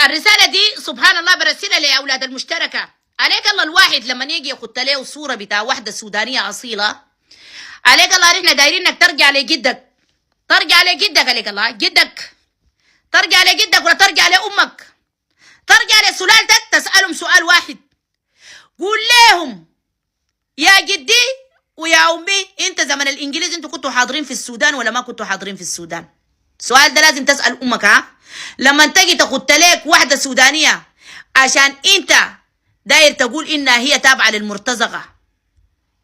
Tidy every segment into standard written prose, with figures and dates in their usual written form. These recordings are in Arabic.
الرسالة دي سبحان الله برسلها لأولاد المشتركة. عليك الله الواحد لما يجي يخط له صورة بتاع واحدة سودانية أصيلة، عليك الله نحن دايرين انك ترجع لجدك، ترجع لجدك، عليك الله جدك، ترجع لجدك ولا ترجع لأمك، ترجع لسلالتك، تسألهم سؤال واحد، قول لهم يا جدي ويا أمي انت زمن الإنجليز انتوا كنتوا حاضرين في السودان ولا ما كنتوا حاضرين في السودان؟ السؤال ده لازم تسأل أمك. ها لما تجي تخط لك واحدة سودانية عشان انت داير تقول انها هي تابعة للمرتزقة،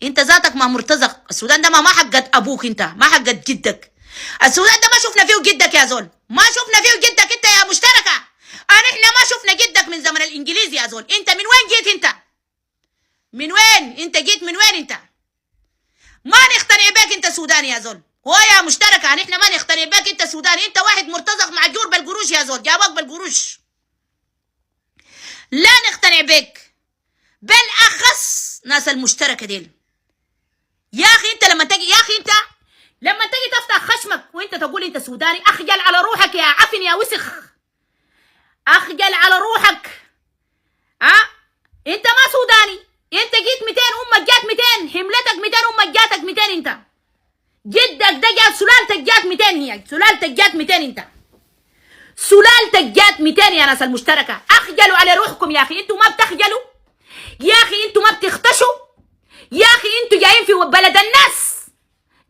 انت ذاتك ما مرتزق. السودان ده ما حقت ابوك، انت ما حقت جدك. السودان ده ما شفنا فيه جدك يا زول، ما شفنا فيه جدك انت يا مشتركة. احنا ما شفنا جدك من زمن الانجليزي يا زول. انت من وين جيت؟ انت من وين؟ انت جيت من وين؟ انت ما نقتنع بك انت سوداني يا زول. هو يا مشتركة نحن ما نقتنع بك انت سوداني، انت واحد مرتزق معجور بالقروش يا زول، جابك بالقروش. لا نقتنع بك، بالاخص ناس المشتركة ديل. يا اخي انت لما تجي، يا اخي انت لما تجي تفتح خشمك وانت تقول انت سوداني، اخجل على روحك يا عفن يا وسخ، اخجل على روحك. انت ما سوداني، انت جيت 200، امك جات 200، حملتك 200، امك جاتك 200. انت جدك ده جات، سلالتك جات 200، هي سلالتك جات 200، انت سلالتك جات 200 يا ناس المشتركة. اخجلوا على روحكم يا اخي، انتوا ما بتخجلوا يا اخي، انتوا ما بتختشوا يا اخي، انتوا جايين في بلد الناس،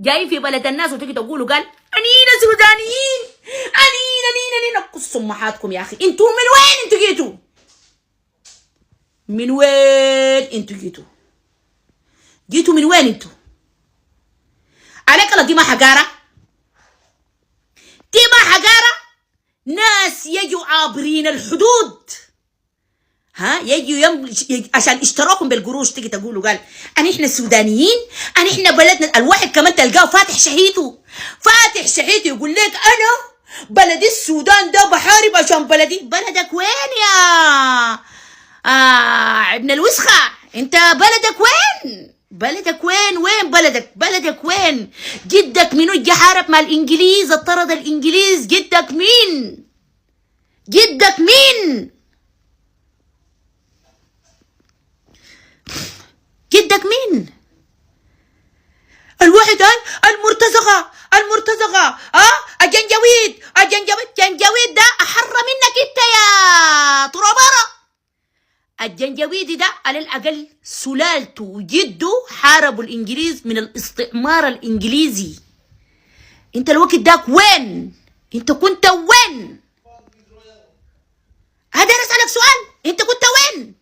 جايين في بلد الناس وتيجي تقولوا قال انينا سودانيين، انينا نقص سمحاتكم يا اخي. انتوا من وين انتوا جيتوا؟ من وين انتوا جيتوا؟ جيتوا من وين انتوا؟ عليك الله، دي ما حقارة، دي ما حقارة. ناس يجوا عابرين الحدود، يجوا عشان اشتراكم بالقروش، تيجي تقولوا قال احنا السودانيين، احنا بلدنا. الواحد كمان تلقاه فاتح شهيته، فاتح شهيته، يقول لك انا بلدي السودان ده بحارب عشان بلدي. بلدك وين يا ابن الوسخة؟ انت بلدك وين؟ بلدك وين؟ وين بلدك؟ بلدك وين؟ جدك منو جه حارب مع الانجليز، اطرد الانجليز؟ جدك مين؟ جدك مين؟ جدك مين؟ الواحد قال المرتزقة، المرتزقة، الجنجويد، الجنجويد ده أحر منك انت يا طرابارة. الجنجويدي ده على الأقل سلالته وجده حاربوا الإنجليز من الاستعمار الإنجليزي. انت الوقت داك وين؟ انت كنت وين؟ هذا أنا أسألك سؤال، انت كنت وين؟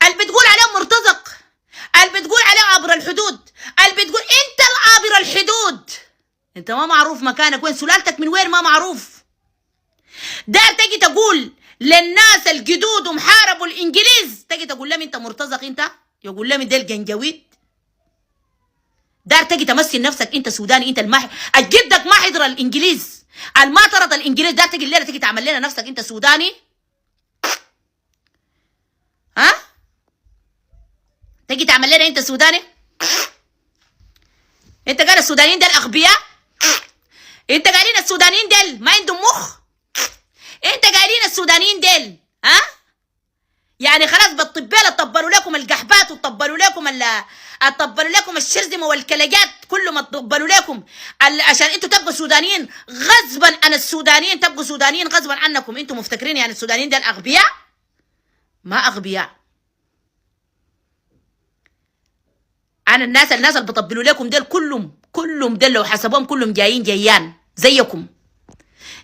اللي بتقول عليه مرتزق، اللي بتقول عليه عبر الحدود، اللي بتقول انت العابر الحدود، انت ما معروف مكانك وين، سلالتك من وين ما معروف. دار تجي تقول للناس الجدود ومحاربوا الانجليز، تجي تقول لهم انت مرتزق، انت يقول لهم ده الجنجويد. دار تجي تمثل نفسك انت سوداني، انت جدك ما حضر الانجليز، ما طرد الانجليز، دار تجي الليله تجي تعمل لنا نفسك انت سوداني. تجي تعمل لنا انت سوداني؟ انت قال السودانيين دول اغبياء؟ انت قايلين السودانيين دول ما عندهم مخ؟ انت قايلين السودانيين دول يعني خلاص بالطبال طبلوا لكم القحبات وطبلوا لكم طبلوا لكم الشرذمه والكلجات، كله ما طبلوا لكم عشان انتوا تبقوا سودانيين غصبا عن السودانيين، تبقوا سودانيين غصبا عنكم. انتوا مفتكرين يعني السودانيين دول اغبياء؟ ما اغبياء. انا الناس اللي بطبلوا لكم دول كلهم دول لو حسبوهم كلهم جايين جيان زيكم،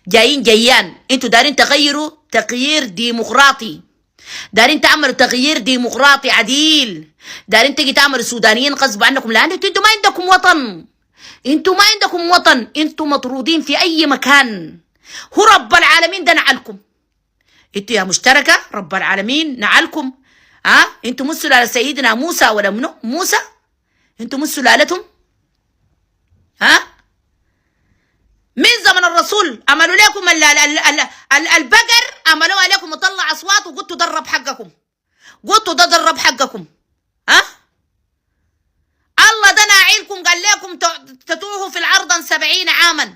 جايين جيان. انتوا دارين تغيروا تغيير ديمقراطي، دارين تعملوا تغيير ديمقراطي عديل، دارين تيجي تعملوا السودانيين غصب عنكم، لان انتوا ما عندكم وطن، انتوا ما عندكم وطن، انتوا مطرودين في اي مكان. هو رب العالمين ده نعلكم، انتوا يا مشتركة رب العالمين نعلكم. انتوا مش سلالة سيدنا موسى ولا منو موسى، انتوا مش سلالتهم. من زمن الرسول عملوا لكم البقر، عملوها لكم وطلع اصوات وقلتوا درب حقكم، قلتوا ده درب حقكم. الله ده ناعيلكم قال لكم تتوهوا في العرض 70 عاما،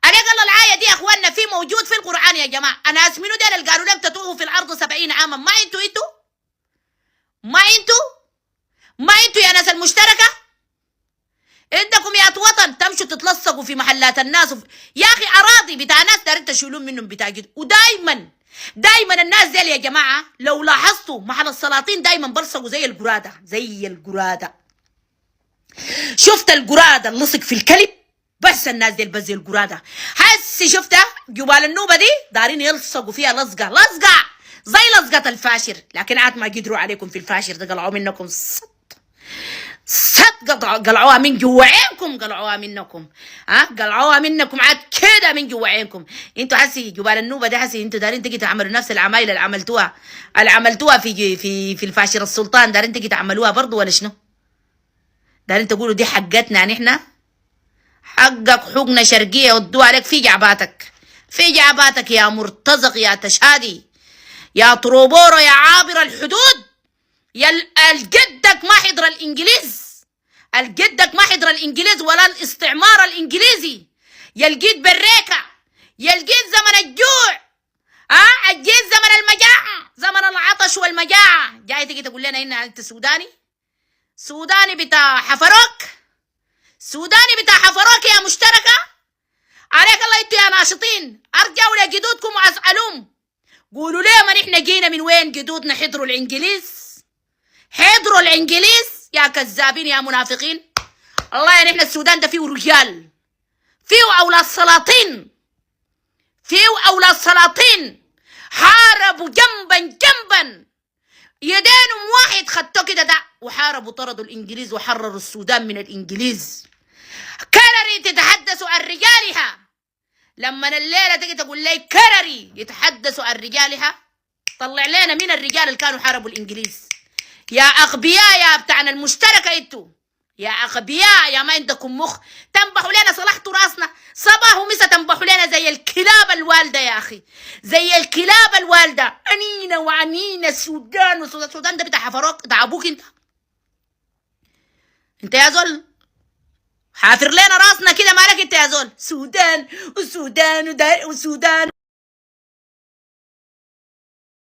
عليك الله الآية دي يا اخواننا في موجود في القرآن يا جماعة. أنا أسمنوا ديل اللي قالوا لم تطوفوا في الأرض 70 عاما، ما انتوا ما انتوا يا ناس المشتركة. عندكم يا وطن تمشوا تتلصقوا في محلات الناس يا أخي أراضي بتاع ناس دارين تشيلون منهم بتاع جد. ودايما الناس ديل يا جماعة لو لاحظتوا محل السلاطين دايما برصقوا زي القرادة. شفت القرادة اللصق في الكلب؟ بس الناس ديل بس زي القرادة. هسي شفتها جبال النوبة دي دارين يلصقوا فيها لصقة زي لصقة الفاشر، لكن عاد ما قدروا عليكم في الفاشر ده، قلعوا منكم قلعوها من جوا عينكم، قلعوها منكم عاد كده من جوا عينكم. انتوا حسي جبال النوبة ده حسي انتوا دارين تجي تعملوا نفس العمايل اللي عملتوها في الفاشر السلطان، دارين تجي تعملوها برضو ولا شنو؟ دارين تقولوا دي حقتنا نحن؟ حقك حقنا شرقية ودوا عليك في جعباتك يا مرتزق يا تشادي يا طروبورو يا عابر الحدود يا الجدك ما حضر الإنجليز ولا الاستعمار الإنجليزي، يا الجيد بريكة، يا الجيد زمن الجوع، الجيد زمن المجاعة، زمن العطش والمجاعة، جاي تيجي تقول لنا إن أنت سوداني بتاع حفروك، يا مشتركة. عليك الله انتوا يا ناشطين ارجعوا لجدودكم واسألوهم، قولوا ليه ما نحن جينا من وين جدودنا حضروا الانجليز يا كذابين يا منافقين. الله يا نحن السودان ده فيه رجال، فيه اولاد سلاطين حاربوا جنبا يدينهم واحد خدتوا كده ده وحاربوا طردوا الانجليز وحرروا السودان من الانجليز. كرري تتحدثوا عن رجالها، لما الليله تجي تقول لي كرري يتحدثوا عن رجالها، طلع لنا من الرجال اللي كانوا حاربوا الانجليز. يا اغبياء يا بتاعنا المشتركه انتوا، يا اغبياء يا ما عندكم مخ، تنبحوا لنا صلحتوا راسنا صباح ومسا، تنبحوا لنا زي الكلاب الوالده يا اخي، زي الكلاب الوالده. عنينا السودان ده بتاع حفروك بتاع ابوك انت يا زول حافر لنا راسنا كده مالك انت يا زول. سودان